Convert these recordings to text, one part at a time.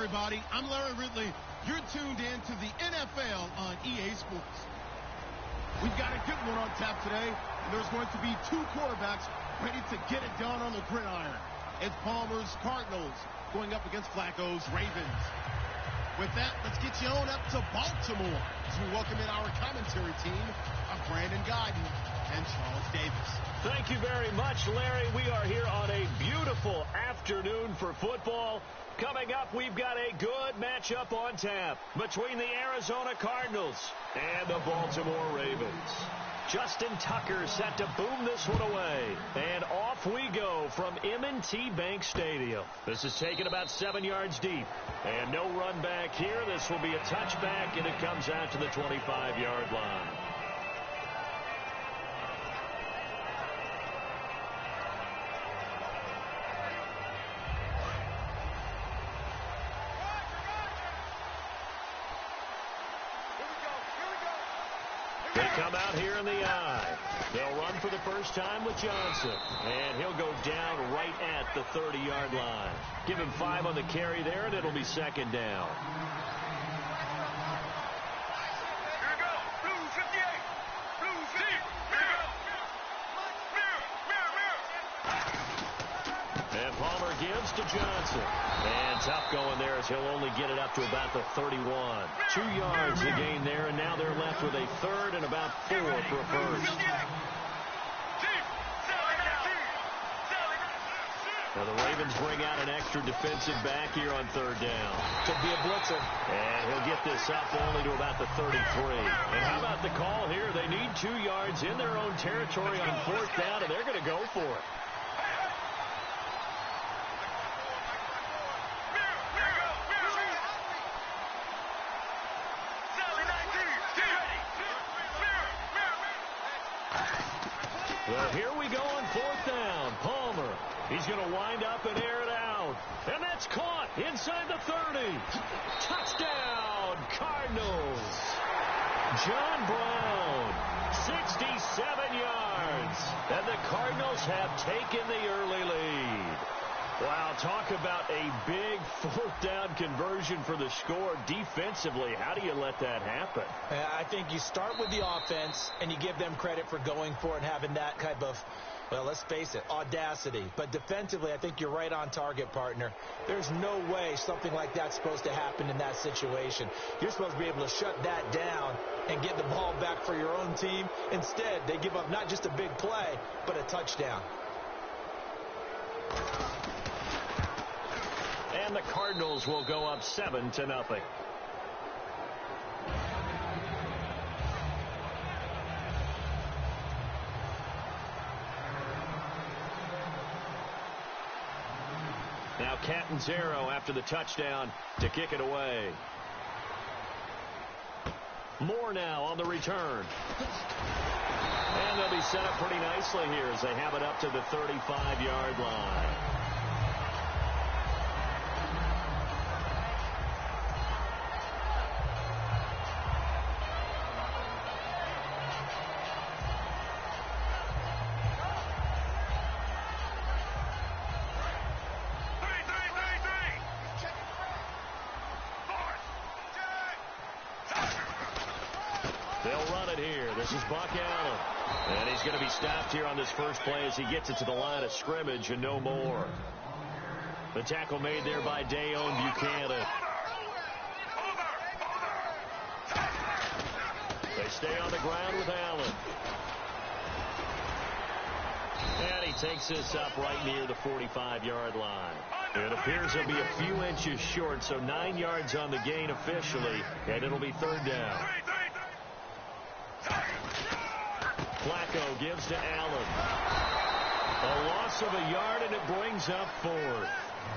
everybody. I'm Larry Ridley. You're tuned in to the NFL on EA Sports. We've got a good one on tap today, and there's going to be two quarterbacks ready to get it done on the gridiron. It's Palmer's Cardinals going up against Flacco's Ravens. With that, let's get you on up to Baltimore as we welcome in our commentary team of Brandon Guyton and Charles Davis. Thank you very much, Larry. We are here on a beautiful afternoon for football. Coming up, we've got a good matchup on tap between the Arizona Cardinals and the Baltimore Ravens. Justin Tucker set to boom this one away. And off we go from M&T Bank Stadium. This is taken about 7 yards deep. And no run back here. This will be a touchback, and it comes out to the 25-yard line. They come out here in the eye. They'll run for the first time with Johnson. And he'll go down right at the 30-yard line. Give him 5 on the carry there, and it'll be second down. Here we go. Blue 58. Blue 50. Here we go. Mirror. And Palmer gives to Johnson. And tough going there as he'll only get it up to about the 31. 2 yards to gain there, and now they're left with a third and about 4 for a first. Now the Ravens bring out an extra defensive back here on third down. Could be a blitzer. And he'll get this up only to about the 33. And how about the call here? They need 2 yards in their own territory on fourth down, and they're going to go for it. Well, here we go on fourth down. Palmer, he's going to wind up and air it out. And that's caught inside the 30. Touchdown, Cardinals. John Brown, 67 yards. And the Cardinals have taken the early lead. Wow, talk about a big fourth down conversion for the score. Defensively, how do you let that happen? I think you start with the offense, and you give them credit for going for it and having that type of, well, let's face it, audacity. But defensively, I think you're right on target, partner. There's no way something like that's supposed to happen in that situation. You're supposed to be able to shut that down and get the ball back for your own team. Instead, they give up not just a big play, but a touchdown. And the Cardinals will go up 7-0. Now Catanzaro after the touchdown to kick it away. Moore now on the return. And they'll be set up pretty nicely here as they have it up to the 35-yard line. This is Buck Allen. And he's going to be stopped here on this first play as he gets it to the line of scrimmage and no more. The tackle made there by Dayon Buchanan. They stay on the ground with Allen. And he takes this up right near the 45-yard line. It appears he'll be a few inches short, so 9 yards on the gain officially, and it'll be third down. Flacco gives to Allen. A loss of a yard, and it brings up fourth.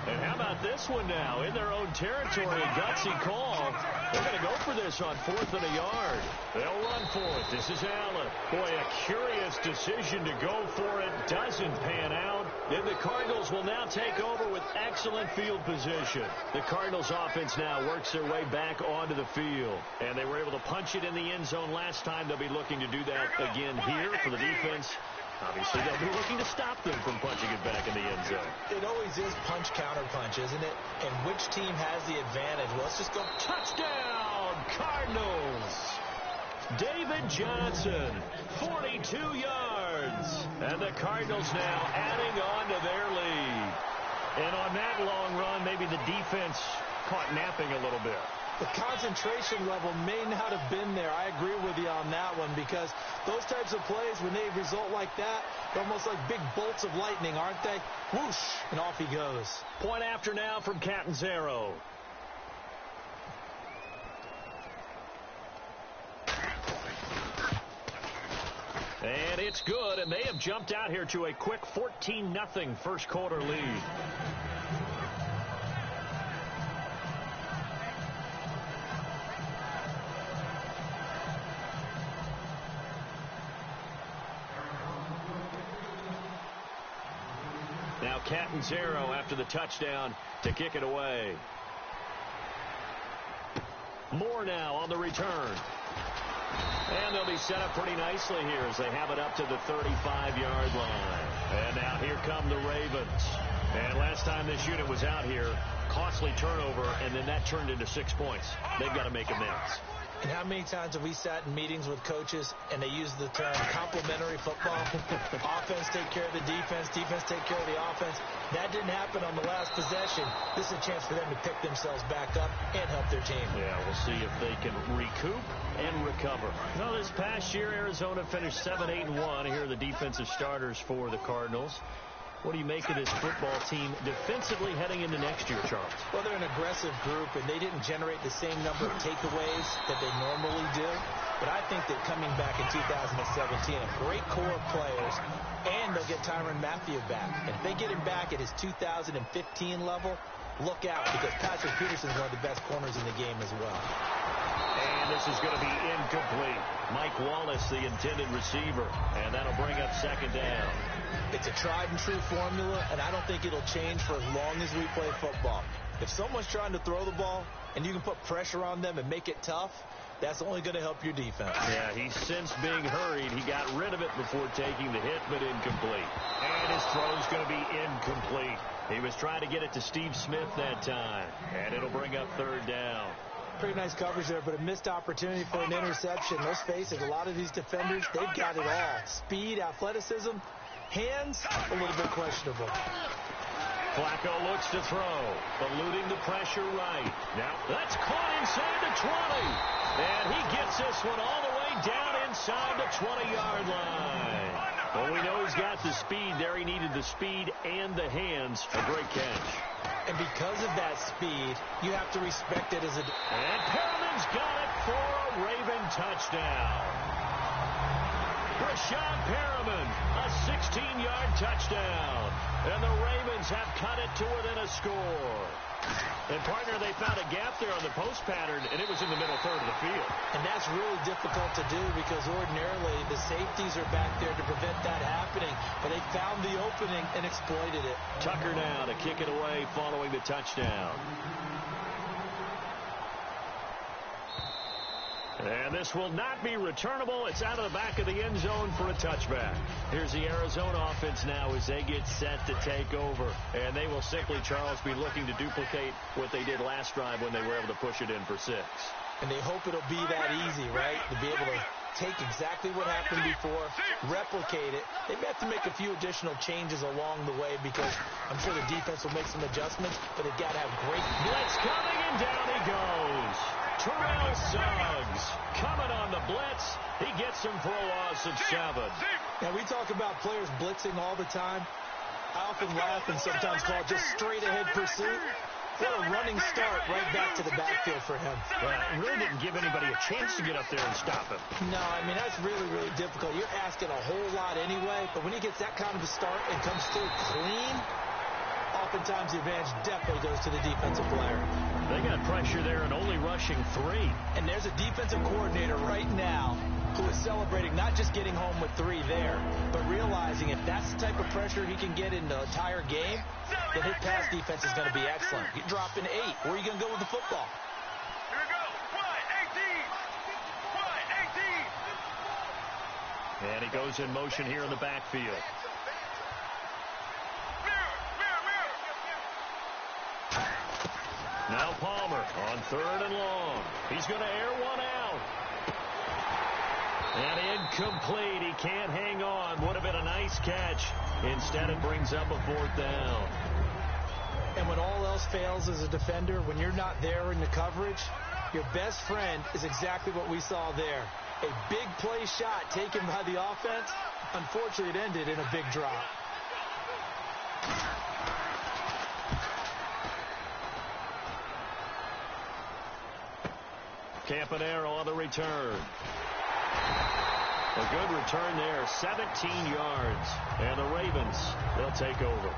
And how about this one now? In their own territory, a gutsy call. They're going to go for this on 4th and a yard. They'll run for it. This is Allen. Boy, a curious decision to go for it. Doesn't pan out. And the Cardinals will now take over with excellent field position. The Cardinals offense now works their way back onto the field. And they were able to punch it in the end zone last time. They'll be looking to do that again here for the defense. Obviously, they'll be looking to stop them from punching it back in the end zone. It always is punch-counter-punch, isn't it? And which team has the advantage? Well, let's just go. Touchdown, Cardinals! David Johnson, 42 yards. And the Cardinals now adding on to their lead. And on that long run, maybe the defense caught napping a little bit. The concentration level may not have been there. I agree with you on that one, because those types of plays, when they result like that, they're almost like big bolts of lightning, aren't they? Whoosh, and off he goes. Point after now from Catanzaro. And it's good, and they have jumped out here to a quick 14-0 first quarter lead. Now Catanzaro after the touchdown to kick it away. Moore now on the return. And they'll be set up pretty nicely here as they have it up to the 35-yard line. And now here come the Ravens. And last time this unit was out here, costly turnover, and then that turned into 6 points. They've got to make amends. And how many times have we sat in meetings with coaches and they use the term complementary football? Offense take care of the defense, defense take care of the offense. That didn't happen on the last possession. This is a chance for them to pick themselves back up and help their team. Yeah, we'll see if they can recoup and recover. Now, this past year, Arizona finished 7-8-1. Here are the defensive starters for the Cardinals. What do you make of this football team defensively heading into next year, Charles? Well, they're an aggressive group, and they didn't generate the same number of takeaways that they normally do. But I think that coming back in 2017, a great core of players, and they'll get Tyrann Mathieu back. And if they get him back at his 2015 level, look out, because Patrick Peterson's one of the best corners in the game as well. And this is going to be incomplete. Mike Wallace, the intended receiver, and that'll bring up second down. It's a tried-and-true formula, and I don't think it'll change for as long as we play football. If someone's trying to throw the ball and you can put pressure on them and make it tough, that's only going to help your defense. Yeah, he's since being hurried. He got rid of it before taking the hit, but incomplete. And his throw's going to be incomplete. He was trying to get it to Steve Smith that time, and it'll bring up third down. Pretty nice coverage there, but a missed opportunity for an interception. Let's face it, a lot of these defenders, they've got it all. Speed, athleticism, hands, a little bit questionable. Flacco looks to throw, eluding the pressure right. Now, that's caught inside the 20. And he gets this one all the way down inside the 20-yard line. Well, we know he's got the speed there. He needed the speed and the hands. A great catch. And because of that speed, you have to respect it as a... And Perriman's got it for a Raven touchdown. Rashad Perriman, a 16-yard touchdown. And the Ravens have cut it to within a score. And, partner, they found a gap there on the post pattern, and it was in the middle third of the field. And that's really difficult to do because ordinarily the safeties are back there to prevent that happening. But they found the opening and exploited it. Tucker now to kick it away following the touchdown. And this will not be returnable. It's out of the back of the end zone for a touchback. Here's the Arizona offense now as they get set to take over. And they will simply, Charles, be looking to duplicate what they did last drive when they were able to push it in for 6. And they hope it'll be that easy, right? To be able to take exactly what happened before, replicate it. They may have to make a few additional changes along the way because I'm sure the defense will make some adjustments, but they've got to have great... Blitz coming, and down he goes. Terrell Suggs coming on the blitz. He gets him for a loss of 7. Now, we talk about players blitzing all the time. I often laugh and sometimes call it just straight-ahead pursuit. What a running start right back to the backfield for him. Well, it really didn't give anybody a chance to get up there and stop him. No, I mean, that's really, really difficult. You're asking a whole lot anyway, but when he gets that kind of a start and comes through clean, oftentimes the advantage definitely goes to the defensive player. They got pressure there and only rushing 3. And there's a defensive coordinator right now who is celebrating not just getting home with 3 there, but realizing if that's the type of pressure he can get in the entire game, then his pass defense is going to be excellent. You're dropping 8. Where are you going to go with the football? Here we go. Wide 18. Wide And he goes in motion here in the backfield. Now Palmer on 3rd and long. He's going to air one out. And incomplete. He can't hang on. Would have been a nice catch. Instead, it brings up a 4th down. And when all else fails as a defender, when you're not there in the coverage, your best friend is exactly what we saw there. A big play shot taken by the offense. Unfortunately, it ended in a big drop. Campanero on the return. A good return there, 17 yards. And the Ravens, they'll take over.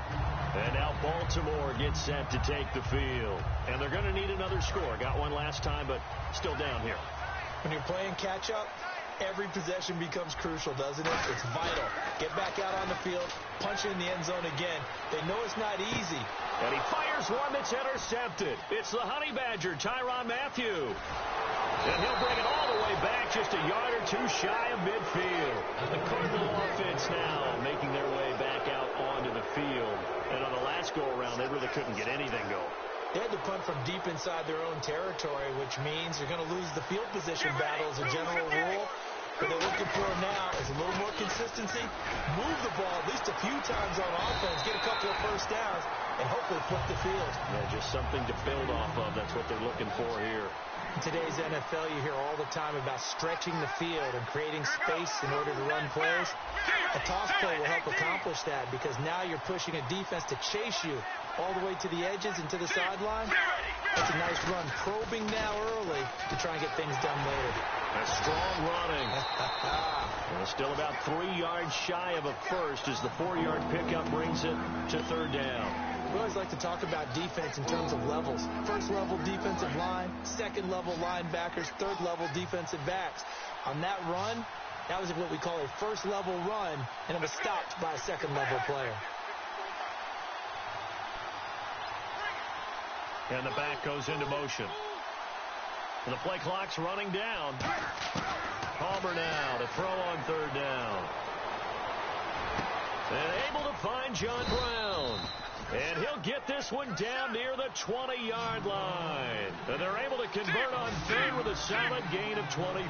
And now Baltimore gets set to take the field. And they're going to need another score. Got one last time, but still down here. When you're playing catch-up, every possession becomes crucial, doesn't it? It's vital. Get back out on the field, punch it in the end zone again. They know it's not easy. And he fires one that's intercepted. It's the Honey Badger, Tyrann Mathieu. And he'll bring it all the way back, just a yard or two shy of midfield. The Cardinal offense now making their way back out onto the field. And on the last go-around, they really couldn't get anything going. They had to punt from deep inside their own territory, which means you're going to lose the field position battle as a general rule. What they're looking for now is a little more consistency, move the ball at least a few times on offense, get a couple of first downs, and hopefully flip the field. Yeah, just something to build off of. That's what they're looking for here. In today's NFL, you hear all the time about stretching the field and creating space in order to run plays. A toss play will help accomplish that because now you're pushing a defense to chase you all the way to the edges and to the sideline. That's a nice run, probing now early to try and get things done later. A strong running. And still about 3 yards shy of a first as the 4-yard pickup brings it to 3rd down. We always like to talk about defense in terms of levels. First level defensive line, second level linebackers, third level defensive backs. On that run, that was what we call a first level run, and it was stopped by a second level player. And the back goes into motion. And the play clock's running down. Palmer now to throw on 3rd down. And able to find John Brown. And he'll get this one down near the 20-yard line. And they're able to convert on 3rd with a solid gain of 23.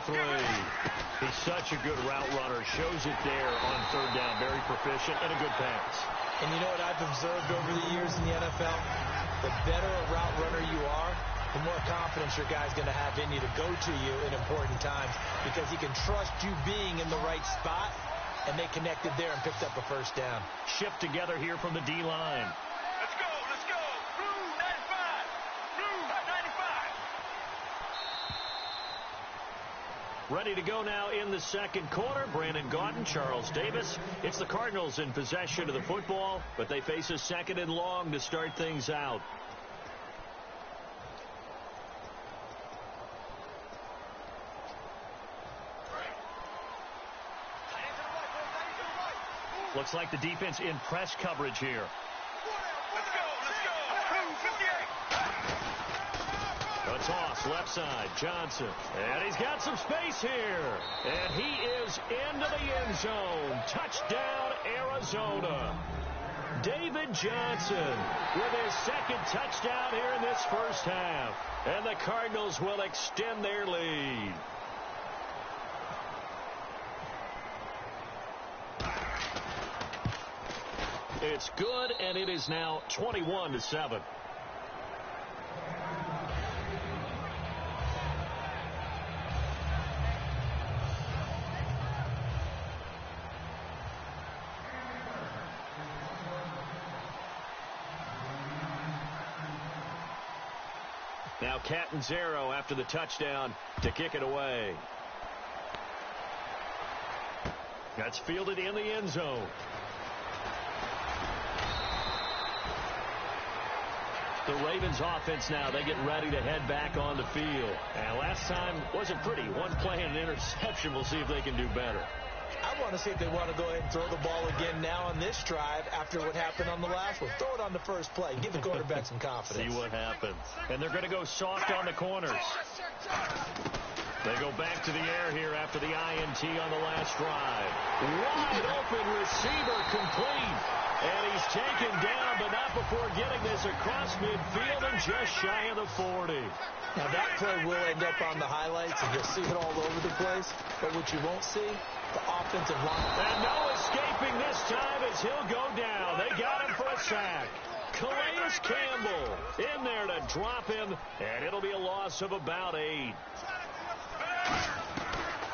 He's such a good route runner. Shows it there on 3rd down. Very proficient and a good pass. And you know what I've observed over the years in the NFL? The better a route runner you are, the more confidence your guy's going to have in you to go to you in important times because he can trust you being in the right spot, and they connected there and picked up a first down. Shift together here from the D-line. Let's go, let's go. Blue 95. Blue 95. Ready to go now in the second quarter. Brandon Gaudin, Charles Davis. It's the Cardinals in possession of the football, but they face a 2nd and long to start things out. Looks like the defense in press coverage here. Let's go, let's go. Blue 58. A toss, left side, Johnson. And he's got some space here. And he is into the end zone. Touchdown, Arizona. David Johnson with his 2nd touchdown here in this first half. And the Cardinals will extend their lead. It's good, and it is now 21-7. Now Catanzaro after the touchdown to kick it away. That's fielded in the end zone. The Ravens offense now, they get ready to head back on the field. And last time wasn't pretty. One play and an interception. We'll see if they can do better. I want to see if they want to go ahead and throw the ball again now on this drive after what happened on the last one. Throw it on the first play. Give the quarterback some confidence. See what happens. And they're going to go soft on the corners. They go back to the air here after the INT on the last drive. Wide open receiver complete. And he's taken down, but not before getting this across midfield and just shy of the 40. Now that play will end up on the highlights, and you'll see it all over the place. But what you won't see, the offensive line. And no escaping this time as he'll go down. They got him for a sack. Calais Campbell in there to drop him, and it'll be a loss of about 8.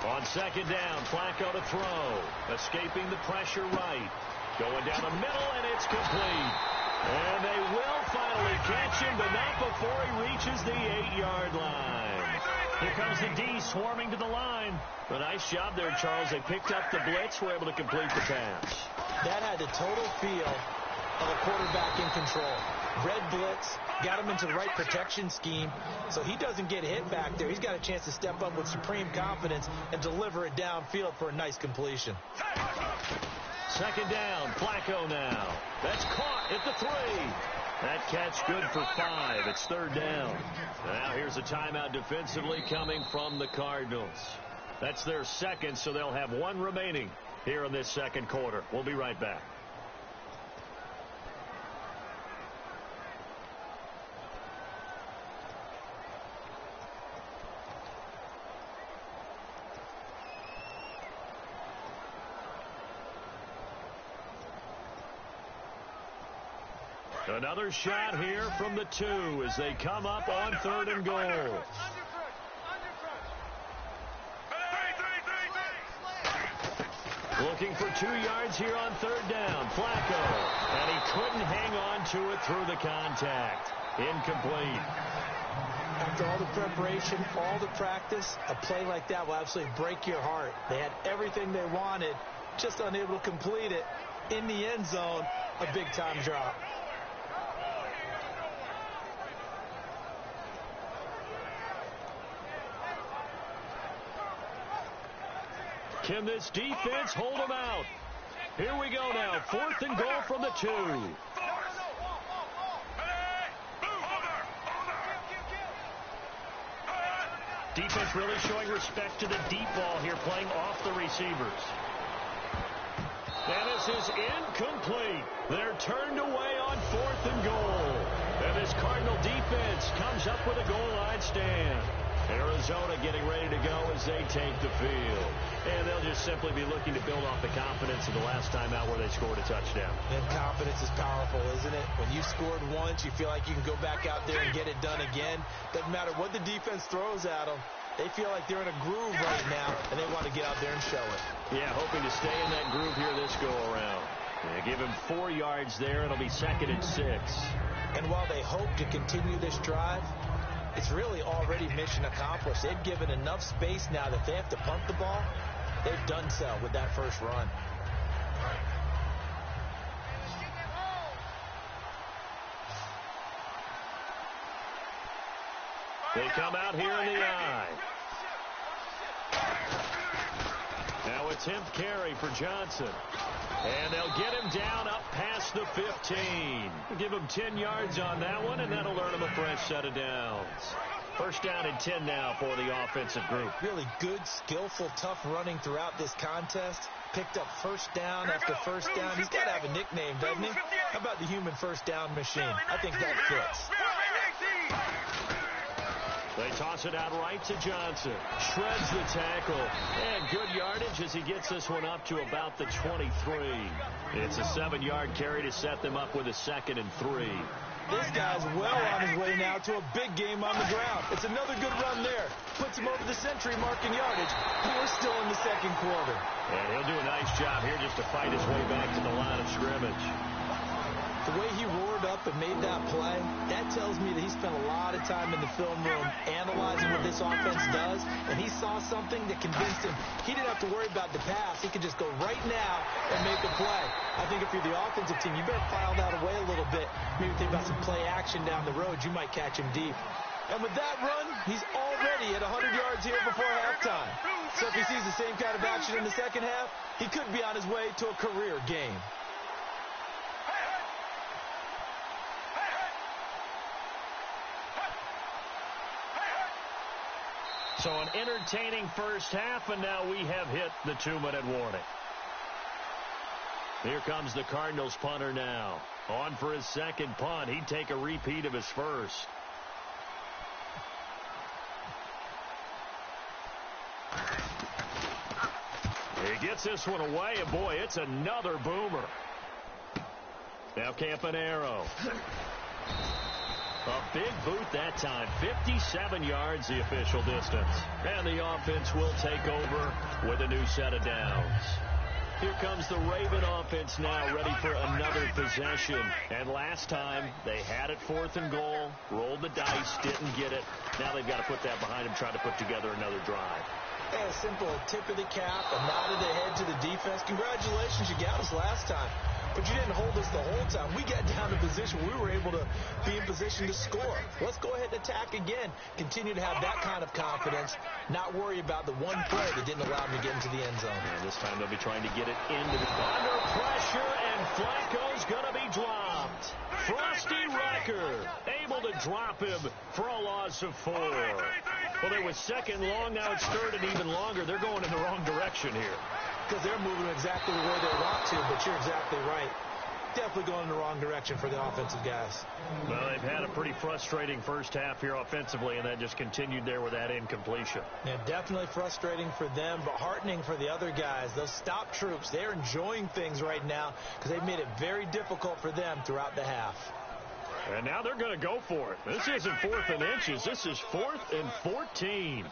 On second down, Flacco to throw. Escaping the pressure right. Going down the middle, and it's complete. And they will finally catch him, but not before he reaches the 8-yard line. Here comes the D swarming to the line. A nice job there, Charles. They picked up the blitz, were able to complete the pass. That had the total feel of a quarterback in control. Red blitz, got him into the right protection scheme, so he doesn't get hit back there. He's got a chance to step up with supreme confidence and deliver it downfield for a nice completion. Second down, Flacco now. That's caught at the 3. That catch good for 5. It's third down. Now here's a timeout defensively coming from the Cardinals. That's their second, so they'll have one remaining here in this second quarter. We'll be right back. Another shot here from the 2 as they come up on third and goal. Looking for 2 yards here on third down. Flacco. And he couldn't hang on to it through the contact. Incomplete. After all the preparation, all the practice, a play like that will absolutely break your heart. They had everything they wanted, just unable to complete it. In the end zone, a big-time drop. Can this defense hold them out? Here we go now. Fourth and goal from the 2. Defense really showing respect to the deep ball here, playing off the receivers. And this is incomplete. They're turned away on fourth and goal. And this Cardinal defense comes up with a goal line stand. Arizona getting ready to go as they take the field. And they'll just simply be looking to build off the confidence of the last time out where they scored a touchdown. And confidence is powerful, isn't it? When you scored once, you feel like you can go back out there and get it done again. Doesn't matter what the defense throws at them. They feel like they're in a groove right now, and they want to get out there and show it. Yeah, hoping to stay in that groove here this go-around. Give him 4 yards there. It'll be second and 6. And while they hope to continue this drive, it's really already mission accomplished. They've given enough space now that if they have to punt the ball, they've done so with that first run. They come out here in the eye. Now attempt carry for Johnson. And they'll get him down up past the 15. Give him 10 yards on that one, and that'll earn him a fresh set of downs. First down and 10 now for the offensive group. Really good, skillful, tough running throughout this contest. Picked up first down after first down. He's got to have a nickname, doesn't he? How about the human first down machine? I think that fits. They toss it out right to Johnson. Shreds the tackle. And good yardage as he gets this one up to about the 23. It's a 7-yard carry to set them up with a second and 3. This guy's well on his way now to a big game on the ground. It's another good run there. Puts him over the century mark in yardage. And we're still in the second quarter. And he'll do a nice job here just to fight his way back to the line of scrimmage. The way he roared up and made that play, that tells me that he spent a lot of time in the film room analyzing what this offense does, and he saw something that convinced him he didn't have to worry about the pass. He could just go right now and make a play. I think if you're the offensive team, you better file that away a little bit. Maybe think about some play action down the road. You might catch him deep. And with that run, he's already at 100 yards here before halftime. So if he sees the same kind of action in the second half, he could be on his way to a career game. So an entertaining first half, and now we have hit the 2-minute warning. Here comes the Cardinals punter now. On for his second punt. He'd take a repeat of his first. He gets this one away, and boy, it's another boomer. Now Campanaro. A big boot that time. 57 yards the official distance. And the offense will take over with a new set of downs. Here comes the Raven offense now, ready for another possession. And last time, they had it 4th and goal, rolled the dice, didn't get it. Now they've got to put that behind them, try to put together another drive. Yeah, a simple tip of the cap, a nod of the head to the defense. Congratulations, you got us last time. But you didn't hold us the whole time. We got down to position. We were able to be in position to score. Let's go ahead and attack again. Continue to have that kind of confidence. Not worry about the one play that didn't allow them to get into the end zone. And this time they'll be trying to get it into the under pressure, and Flacco's going to be dropped. Frosty Rucker able to drop him for a loss of 4. Well, they were second long. Now it's third and even longer. They're going in the wrong direction here. Because they're moving exactly the way they want to, but you're exactly right. Definitely going in the wrong direction for the offensive guys. Well, they've had a pretty frustrating first half here offensively, and that just continued there with that incompletion. Yeah, definitely frustrating for them, but heartening for the other guys. Those stop troops, they're enjoying things right now because they've made it very difficult for them throughout the half. And now they're going to go for it. This isn't 4th and inches. This is 4th and 14.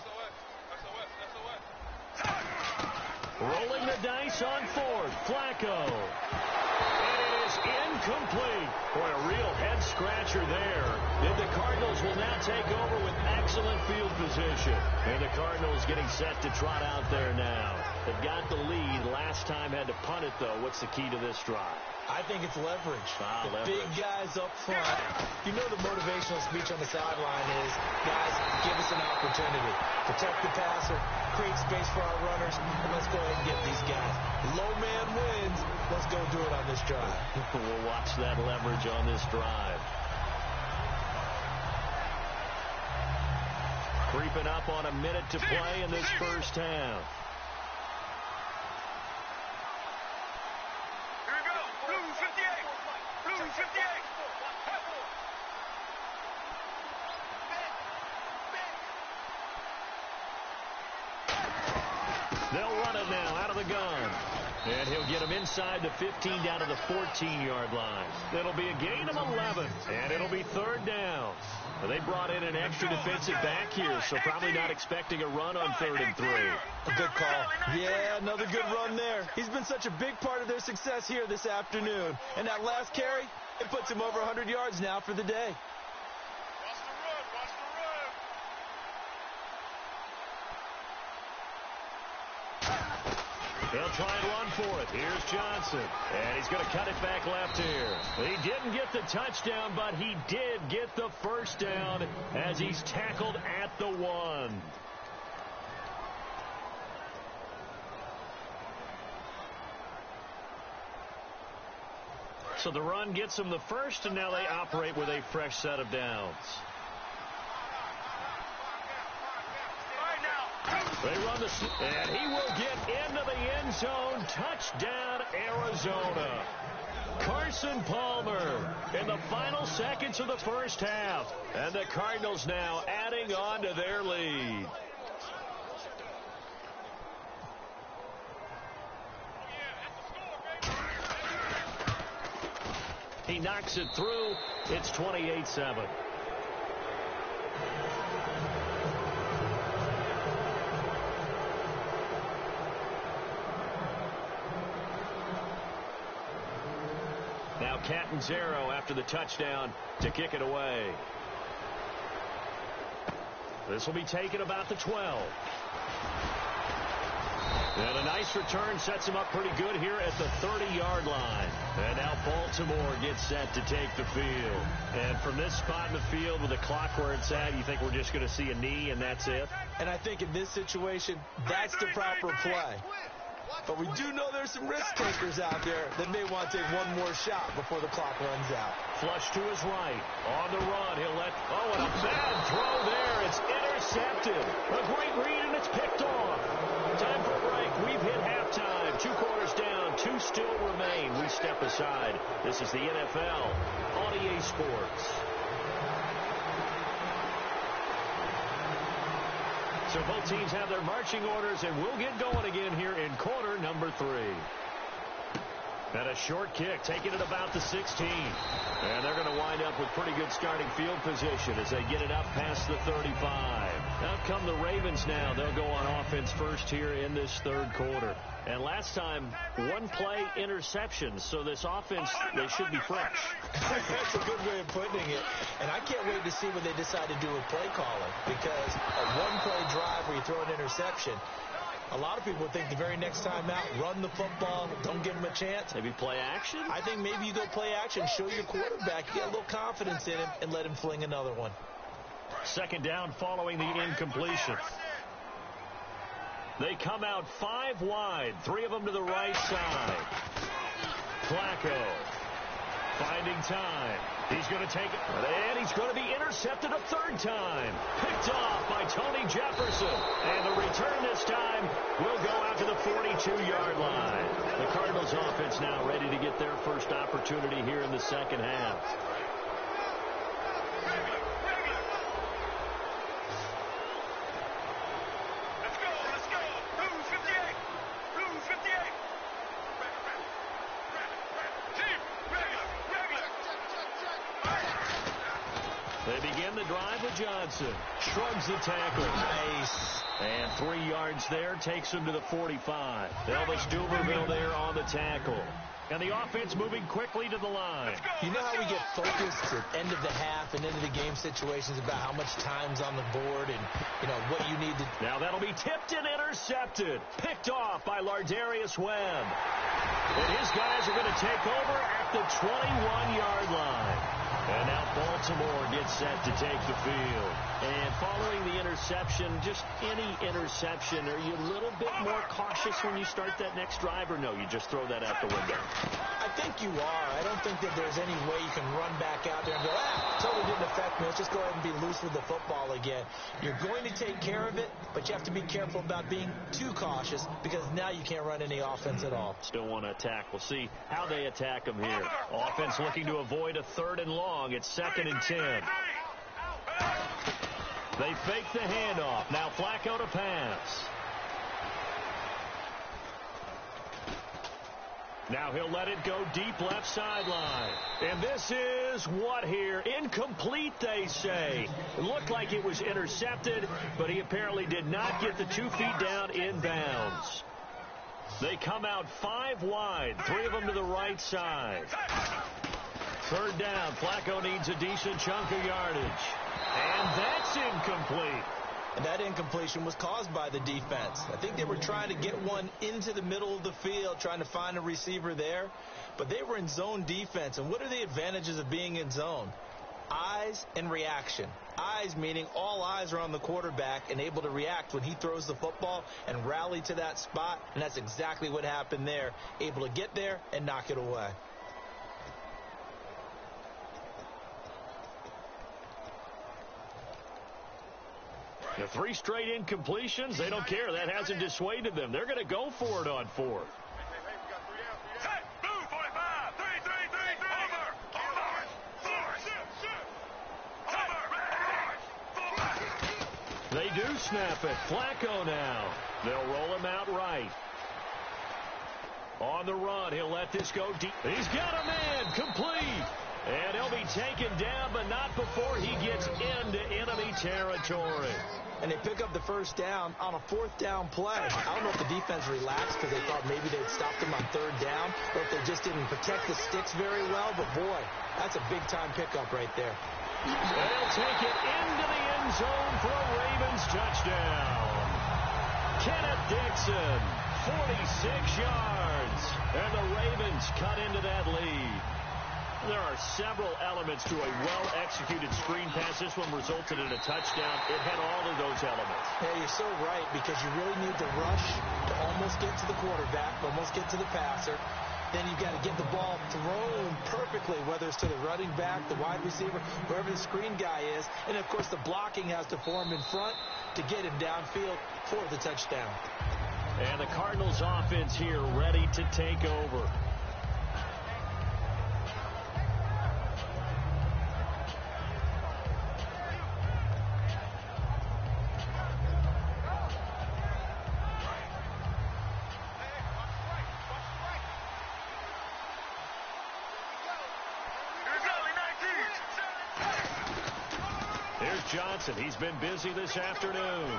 Rolling the dice on 4th. Flacco. And it is incomplete. Boy, a real head-scratcher there. And the Cardinals will now take over with excellent field position. And the Cardinals getting set to trot out there now. They've got the lead. Last time had to punt it, though. What's the key to this drive? I think it's leverage. Leverage. Big guys up front. You know the motivational speech on the sideline is, guys, give us an opportunity. Protect the passer, create space for our runners, and let's go ahead and get these guys. Low man wins. Let's go do it on this drive. We'll watch that leverage on this drive. Creeping up on a minute to play in this first half. They'll run it now out of the gun. And he'll get him inside the 15 down to the 14-yard line. It'll be a gain of 11, and it'll be 3rd down. They brought in an extra defensive back here, so probably not expecting a run on 3rd and 3. A good call. Yeah, another good run there. He's been such a big part of their success here this afternoon. And that last carry, it puts him over 100 yards now for the day. They'll try and run for it. Here's Johnson. And he's going to cut it back left here. He didn't get the touchdown, but he did get the first down as he's tackled at the 1. So the run gets them the first, and now they operate with a fresh set of downs. They run and he will get into the end zone. Touchdown, Arizona. Carson Palmer in the final seconds of the first half. And the Cardinals now adding on to their lead. He knocks it through. It's 28-7. Now Catanzaro after the touchdown to kick it away. This will be taken about the 12. And a nice return sets him up pretty good here at the 30-yard line. And now Baltimore gets set to take the field. And from this spot in the field with the clock where it's at, you think we're just going to see a knee and that's it? And I think in this situation, that's the proper play. But we do know there's some risk takers out there that may want to take one more shot before the clock runs out. Flush to his right. On the run, he'll let... Oh, and a bad throw there. It's intercepted. A great read, and it's picked off. Time for a break. We've hit halftime. 2 quarters down. 2 still remain. We step aside. This is the NFL on EA Sports. So both teams have their marching orders, and we'll get going again here in quarter number 3. And a short kick, taking it about the 16. And they're going to wind up with pretty good starting field position as they get it up past the 35. Out come the Ravens now. They'll go on offense first here in this third quarter. And last time, 1-play interceptions. So this offense, they should be fresh. That's a good way of putting it. And I can't wait to see what they decide to do with play calling. Because a 1-play drive where you throw an interception, a lot of people think the very next time out, run the football, don't give him a chance. Maybe play action? I think maybe you go play action, show your quarterback, you get a little confidence in him, and let him fling another one. Second down following the incompletion. They come out 5 wide, 3 of them to the right side. Flacco finding time. He's going to take it, and he's going to be intercepted a 3rd time. Picked off by Tony Jefferson. And the return this time will go out to the 42-yard line. The Cardinals offense now ready to get their first opportunity here in the second half. Let's go. Blues 58. Blues 58. Team, regular. They begin the drive with Johnson. Shrugs the tackle. Nice. And 3 yards there takes him to the 45. Elvis Duberville there on the tackle. And the offense moving quickly to the line. You know how we get focused at end of the half and into the game situations about how much time's on the board and, you know, what you need to... Now that'll be tipped and intercepted. Picked off by Lardarius Webb. And his guys are going to take over at the 21-yard line. And now Baltimore gets set to take the field. And following the interception, just any interception, are you a little bit more cautious when you start that next drive, or no, you just throw that out the window? I think you are. I don't think that there's any way you can run back out there and go, totally didn't affect me. Let's just go ahead and be loose with the football again. You're going to take care of it, but you have to be careful about being too cautious because now you can't run any offense at all. Still want to attack. We'll see how they attack them here. Offense looking to avoid a 3rd and long. It's 2nd and 10. They fake the handoff. Now Flacco to pass. Now he'll let it go deep left sideline. And this is what here? Incomplete, they say. It looked like it was intercepted, but he apparently did not get the 2 feet down in bounds. They come out 5 wide, 3 of them to the right side. 3rd down. Flacco needs a decent chunk of yardage. And that's incomplete. And that incompletion was caused by the defense. I think they were trying to get one into the middle of the field, trying to find a receiver there. But they were in zone defense. And what are the advantages of being in zone? Eyes and reaction. Eyes meaning all eyes are on the quarterback and able to react when he throws the football and rally to that spot. And that's exactly what happened there. Able to get there and knock it away. The 3 straight incompletions, they don't care. That hasn't dissuaded them. They're going to go for it on 4th. Set. Blue 45. 3. They do snap it. Flacco now. They'll roll him out right. On the run, he'll let this go deep. He's got a man. Complete. And he'll be taken down, but not before he gets into enemy territory. And they pick up the 1st down on a 4th down play. I don't know if the defense relaxed because they thought maybe they'd stop them on 3rd down, or if they just didn't protect the sticks very well. But, boy, that's a big-time pickup right there. They'll take it into the end zone for a Ravens touchdown. Kenneth Dixon 46 yards. And the Ravens cut into that lead. There are several elements to a well-executed screen pass. This one resulted in a touchdown. It had all of those elements. Yeah, you're so right, because you really need to rush to almost get to the quarterback, almost get to the passer. Then you've got to get the ball thrown perfectly, whether it's to the running back, the wide receiver, wherever the screen guy is. And, of course, the blocking has to form in front to get him downfield for the touchdown. And the Cardinals offense here ready to take over. Johnson, he's been busy this afternoon.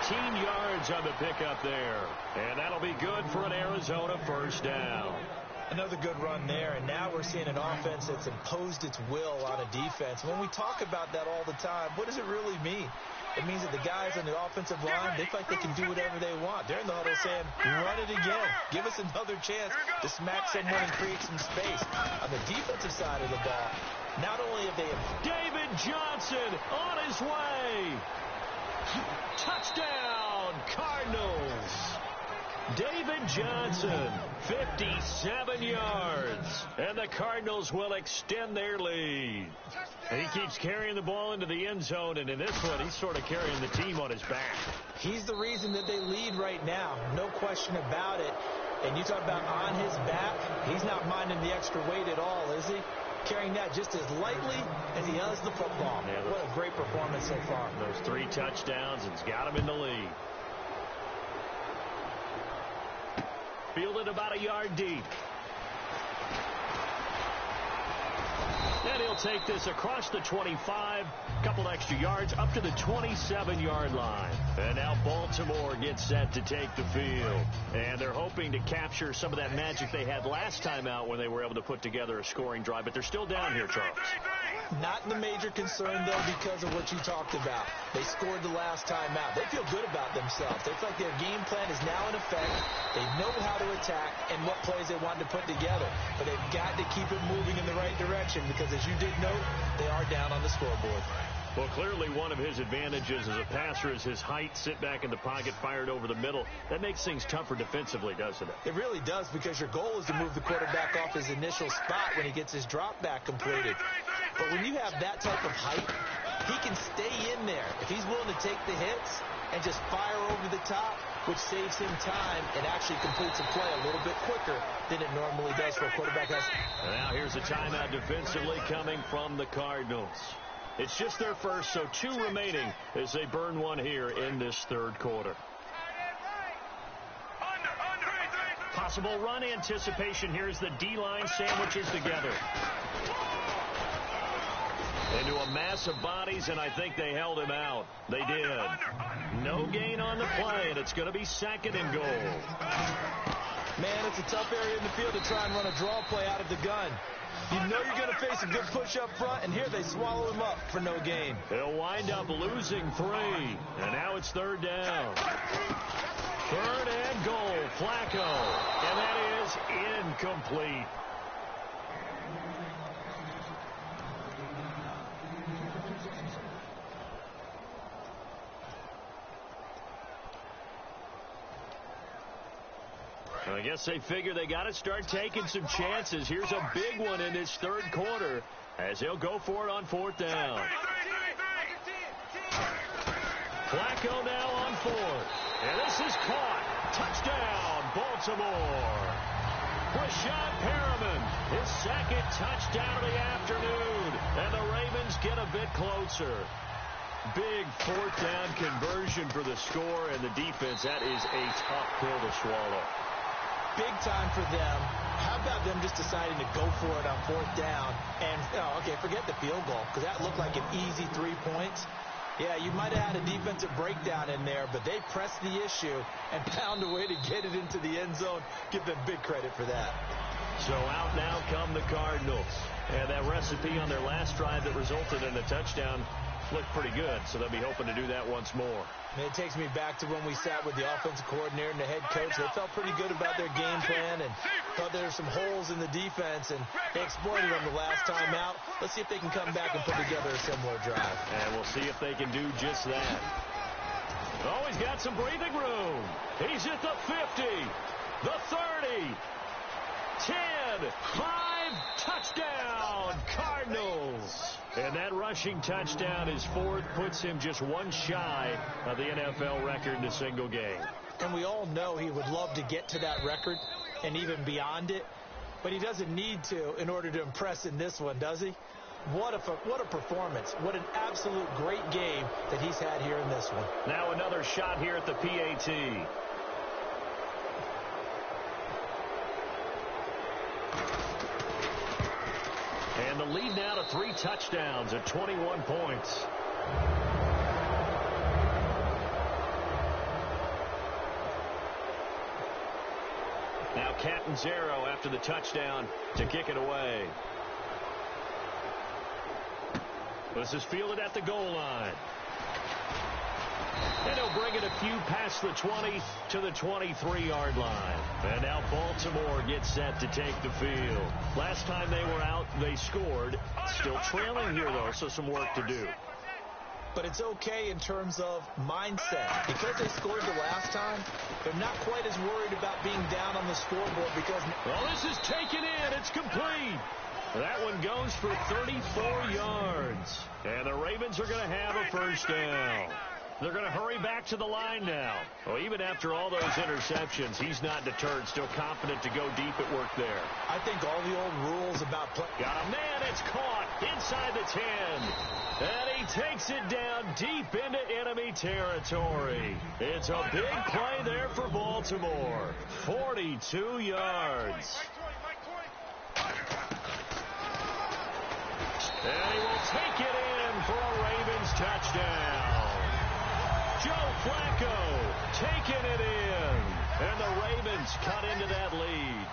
18 yards on the pickup there. And that'll be good for an Arizona first down. Another good run there, and now we're seeing an offense that's imposed its will on a defense. When we talk about that all the time, what does it really mean? It means that the guys on the offensive line, they feel like they can do whatever they want. They're in the huddle saying, run it again. Give us another chance to smack someone and create some space. On the defensive side of the ball, not only have they... David Johnson on his way. Touchdown, Cardinals. David Johnson, 57 yards. And the Cardinals will extend their lead. And he keeps carrying the ball into the end zone, and in this one, he's sort of carrying the team on his back. He's the reason that they lead right now. No question about it. And you talk about on his back, he's not minding the extra weight at all, is he? Carrying that just as lightly as he does the football. Yeah, what a great performance so far. Those 3 touchdowns, it's got him in the lead. Fielded about a yard deep. And he'll take this across the 25, a couple extra yards, up to the 27-yard line. And now Baltimore gets set to take the field. And they're hoping to capture some of that magic they had last time out when they were able to put together a scoring drive. But they're still down here, Charles. Not the major concern, though, because of what you talked about. They scored the last time out. They feel good about themselves. They feel like their game plan is now in effect. They know how to attack and what plays they want to put together. But they've got to keep it moving in the right direction because, as you did note, they are down on the scoreboard. Well, clearly one of his advantages as a passer is his height, sit back in the pocket, fired over the middle. That makes things tougher defensively, doesn't it? It really does, because your goal is to move the quarterback off his initial spot when he gets his drop back completed. But when you have that type of height, he can stay in there. If he's willing to take the hits and just fire over the top, which saves him time and actually completes a play a little bit quicker than it normally does for a quarterback. And now here's a timeout defensively coming from the Cardinals. It's just their first, so 2 remaining as they burn one here in this third quarter. Possible run anticipation. Here's the D-line sandwiches together. Into a mass of bodies, and I think they held him out. They did. No gain on the play, and it's going to be 2nd and goal. Man, it's a tough area in the field to try and run a draw play out of the gun. You know you're going to face a good push up front, and here they swallow him up for no gain. They'll wind up losing 3, and now it's 3rd down. 3rd and goal, Flacco, and that is incomplete. I guess they figure they got to start taking some chances. Here's a big one in this third quarter as he'll go for it on 4th down. Flacco now on 4th. And this is caught. Touchdown, Baltimore. Rashad Perriman, his 2nd touchdown of the afternoon. And the Ravens get a bit closer. Big 4th down conversion for the score, and the defense, that is a tough pill to swallow. Big time for them. How about them just deciding to go for it on 4th down? And, okay, forget the field goal, because that looked like an easy 3 points. Yeah, you might have had a defensive breakdown in there, but they pressed the issue and found a way to get it into the end zone. Give them big credit for that. So out now come the Cardinals. And that recipe on their last drive that resulted in a touchdown looked pretty good, so they'll be hoping to do that once more. And it takes me back to when we sat with the offensive coordinator and the head coach. They felt pretty good about their game plan and thought there were some holes in the defense, and they exploited them the last time out. Let's see if they can come back and put together a similar drive. And we'll see if they can do just that. Oh, he's got some breathing room. He's at the 50, the 30, 10, 5, touchdown, Cardinals. And that rushing touchdown is fourth, puts him just one shy of the NFL record in a single game. And we all know he would love to get to that record and even beyond it, but he doesn't need to in order to impress in this one, does he? What a performance. What an absolute great game that he's had here in this one. Now another shot here at the PAT. And the lead now to 3 touchdowns at 21 points. Now Catanzaro after the touchdown to kick it away. This is fielded at the goal line. And he'll bring it a few past the 20 to the 23-yard line. And now Baltimore gets set to take the field. Last time they were out, they scored. Still trailing here, though, so some work to do. But it's okay in terms of mindset. Because they scored the last time, they're not quite as worried about being down on the scoreboard because... Well, this is taken in. It's complete. That one goes for 34 yards. And the Ravens are going to have a first down. They're going to hurry back to the line now. Well, even after all those interceptions, he's not deterred, still confident to go deep at work there. I think all the old rules about play... Got a man, it's caught inside the 10. And he takes it down deep into enemy territory. It's a big play there for Baltimore. 42 yards. And he will take it in for a Ravens touchdown. Joe Flacco taking it in. And the Ravens cut into that lead.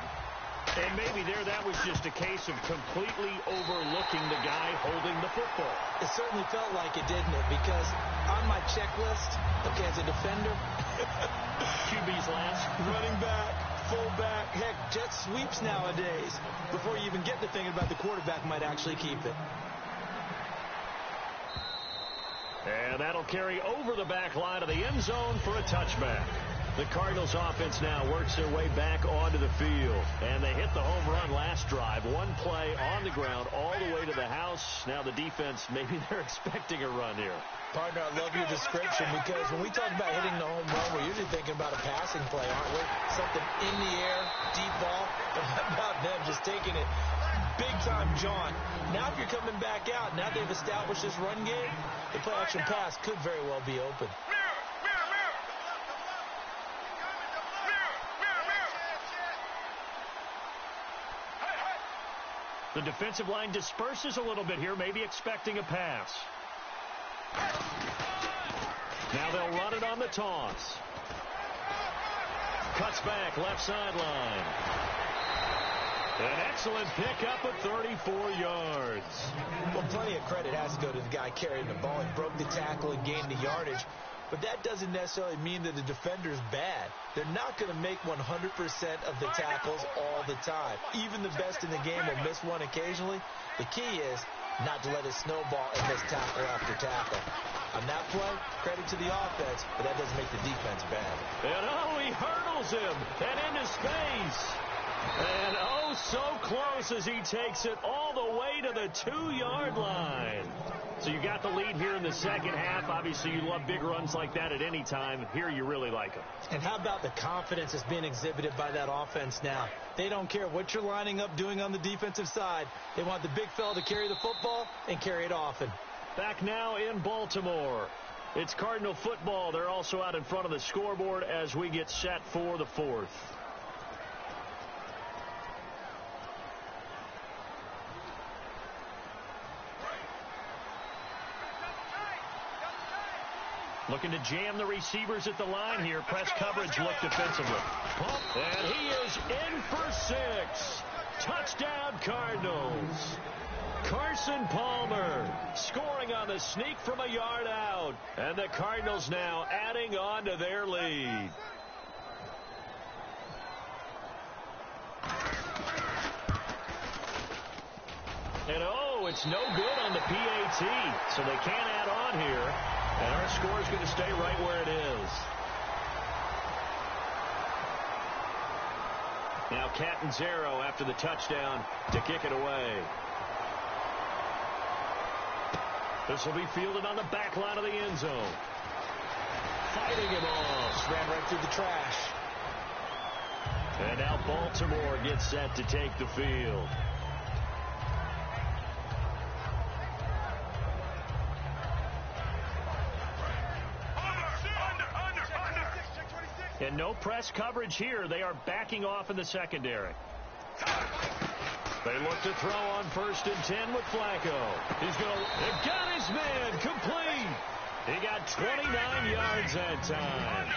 And maybe there that was just a case of completely overlooking the guy holding the football. It certainly felt like it, didn't it? Because on my checklist, okay, as a defender, QB's last. Running back, fullback, heck, jet sweeps nowadays. Before you even get to thinking about the quarterback might actually keep it. And that'll carry over the back line of the end zone for a touchback. The Cardinals offense now works their way back onto the field. And they hit the home run last drive. One play on the ground all the way to the house. Now the defense, maybe they're expecting a run here. Partner, I love your description because when we talk about hitting the home run, we're usually thinking about a passing play, aren't we? Something in the air, deep ball. But how about them just taking it big-time jaunt? Now if you're coming back out, now they've established this run game, the play-action pass could very well be open. The defensive line disperses a little bit here, maybe expecting a pass. Now they'll run it on the toss. Cuts back, left sideline. An excellent pickup at 34 yards. Well, plenty of credit has to go to the guy carrying the ball. He broke the tackle and gained the yardage. But that doesn't necessarily mean that the defender's bad. They're not going to make 100% of the tackles all the time. Even the best in the game will miss one occasionally. The key is not to let it snowball and miss tackle after tackle. On that play, credit to the offense, but that doesn't make the defense bad. And oh, he hurdles him and into space. And oh, so close as he takes it all the way to the 2-yard line. So you got the lead here in the second half. Obviously, you love big runs like that at any time. Here, you really like them. And how about the confidence that's being exhibited by that offense now? They don't care what you're lining up doing on the defensive side. They want the big fella to carry the football and carry it often. Back now in Baltimore. It's Cardinal football. They're also out in front of the scoreboard as we get set for the fourth. Looking to jam the receivers at the line here. Press coverage look defensively. Pump, and he is in for 6. Touchdown, Cardinals. Carson Palmer scoring on the sneak from a yard out. And the Cardinals now adding on to their lead. And oh, it's no good on the PAT. So they can't add on here. And our score is going to stay right where it is. Now Catanzaro after the touchdown to kick it away. This will be fielded on the back line of the end zone. Fighting him off. Just ran right through the trash. And now Baltimore gets set to take the field. And no press coverage here. They are backing off in the secondary. They look to throw on 1st and 10 with Flacco. He's going to got his man complete. He got 29 yards that time.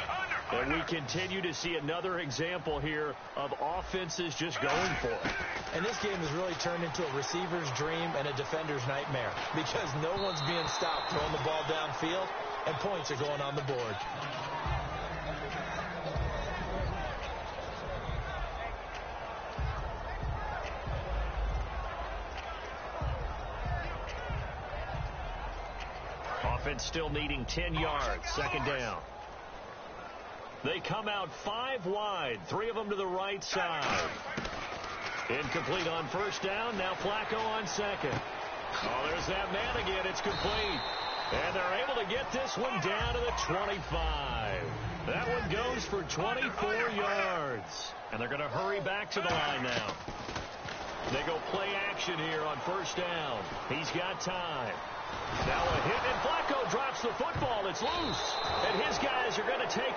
And we continue to see another example here of offenses just going for it. And this game has really turned into a receiver's dream and a defender's nightmare because no one's being stopped throwing the ball downfield, and points are going on the board. Offense still needing 10 yards. 2nd down. They come out 5 wide. 3 of them to the right side. Incomplete on 1st down. Now Flacco on 2nd. Oh, there's that man again. It's complete. And they're able to get this one down to the 25. That one goes for 24 yards. And they're going to hurry back to the line now. They go play action here on 1st down. He's got time. Now a hit, and Flacco drops the football. It's loose. And his guys are going to take